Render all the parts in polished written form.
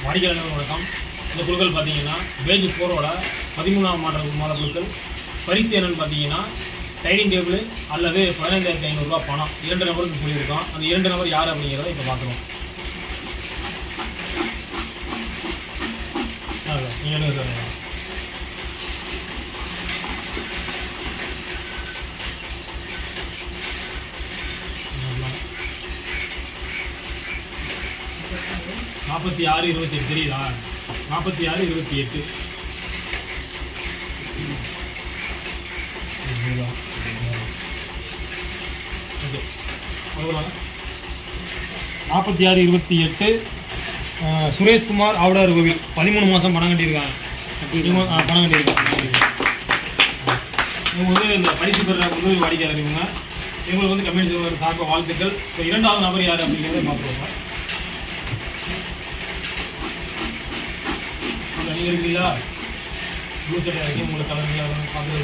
வாடிக்கையாளர்கள் வணக்கம். இந்த குழுக்கள் பார்த்தீங்கன்னா பேஜ் 4ஓட 13ஆம் மாத குழுக்கள். பரிசு என்னன்னு பார்த்தீங்கன்னா டைனிங் டேபிள் அல்லது 15,500 ரூபா பணம் 2 நபருக்கு சொல்லியிருக்கோம். அந்த 2 நபர் யார் அப்படிங்கிறத இப்போ பார்க்குறோம். நீங்கள் சார் 46-28 தெரியுதா? 46-28 46-28 சுரேஷ்குமார் ஆவடார் கோவில் 13 மாதம் பணம் கட்டியிருக்காங்க. பணம் கட்டியிருக்காங்க. இவங்க வந்து இந்த பரிசு பெற முதல் வாடிக்கையாளர். இவங்களுக்கு வந்து கம்யூனிட்டி சார்பாக வாழ்த்துக்கள். இப்போ 2வது நபர் யார் அப்படிங்கிறத பார்த்துருவோம். நீங்கள் இருக்கீங்களா? ப்ளூ ஷர்ட் இறக்கி உங்களுக்கு கலர் பார்த்து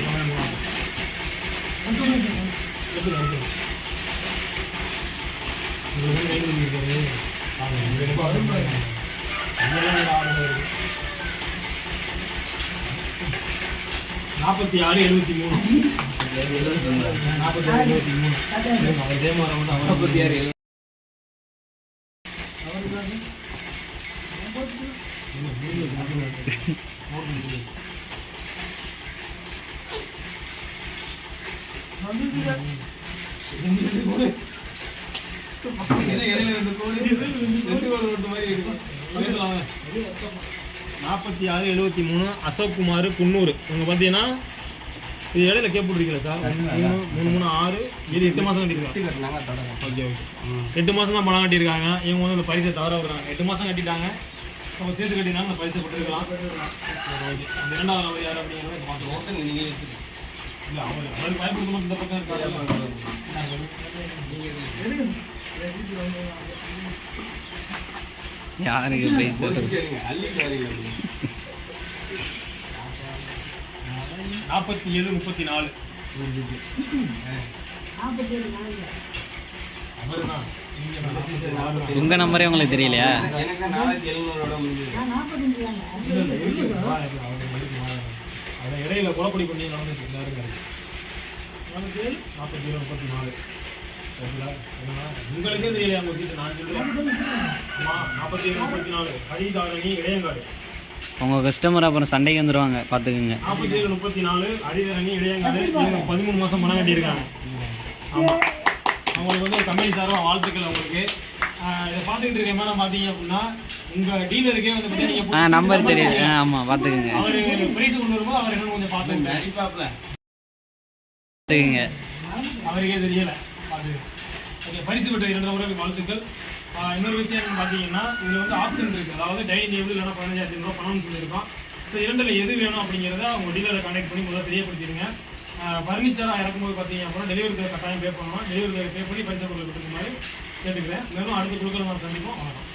நாற்பத்தி 46-73 இதே மாதிரி 46-73 அசோக் குமார் குன்னூர். இவங்க பார்த்தீங்கன்னா இது இடையில கேப் போட்டுருக்கீங்களா சார்? 3-3-6 இது 8 மாதம் கட்டியிருக்காங்க. ஓகே ஓகே 8 மாதம் தான் பணம் கட்டியிருக்காங்க. இவங்க வந்து அந்த பரிசை தவற விடுறாங்க. 8 மாதம் கட்டிட்டாங்க. அவங்க சேர்த்து கட்டினாலும் அந்த பரிசை கொடுத்துருக்கலாம். ஓகே அந்த 2வது நபர் யார் அப்படிங்கிறத பார்த்துருவோம். இல்லை அவருக்கு வாய்ப்பு கொடுக்கணும். இந்த பக்கம் இருக்காங்க. யாருக்கு பிரைஸ் 47-34 உங்க நம்பரே உங்களுக்கு தெரியலையா? இடையில குழப்படி பண்ணி நடந்துட்டு 47-34 உங்களுக்கே தெரியலையா? உங்க சீட்டு நான் சொல்றேன். 47-34 ஹரிதாரணி இளையங்காடு. உங்க கஸ்டமர் அப்புறம் சண்டைக்கு வந்துடுவாங்க, பார்த்துக்குங்க. 47-34 ஹரிதாரணி இளையங்காடு. 13 மாதம் பணம் கட்டியிருக்காங்க. ஆமாம் அவங்களுக்கு வந்து கம்பெனி சார்பாக வாழ்த்துக்கள். அவங்களுக்கு இதை பார்த்துக்கிட்டு இருக்க மேடம் பார்த்தீங்க அப்படின்னா உங்கள் டீலருக்கே வந்து பார்த்தீங்கன்னா நம்பர் தெரியுது. ஆமாம் பார்த்துக்குங்க. அவர் பிரைஸ் கொண்டு வரும்போது அவர் என்ன கொஞ்சம் பார்த்துங்க அவருக்கே தெரியலை. பார்த்துங்க. ஓகே பரிசு பெற்ற 2 நபர்களுக்கு வாழ்த்துக்கள். இன்னொரு விஷயம் என்னன்னு பார்த்தீங்கன்னா இதில் வந்து ஆப்ஷன் இருக்குது. அதாவது டைனிங் டேபிள் இல்லைனா 15,000 ரூபா பணம்னு சொல்லியிருக்கோம். ஸோ 2ல் எது வேணும் அப்படிங்கிறத அவங்க டீலரை கான்டாக்ட் பண்ணி முதல்ல தெரியப்படுத்திடுங்க. ஃபர்னிச்சராக இறக்கும்போது பார்த்தீங்க அப்புறம் டெலிவரி கட்டாயம் பே பண்ணணும். டெலிவரி பே பண்ணி பரிசு பொருள் கொடுக்குற மாதிரி கேட்டுக்கிறேன். மேலும் அடுத்த குழுக்கள் நம்ம சந்திப்போம். வணக்கம்.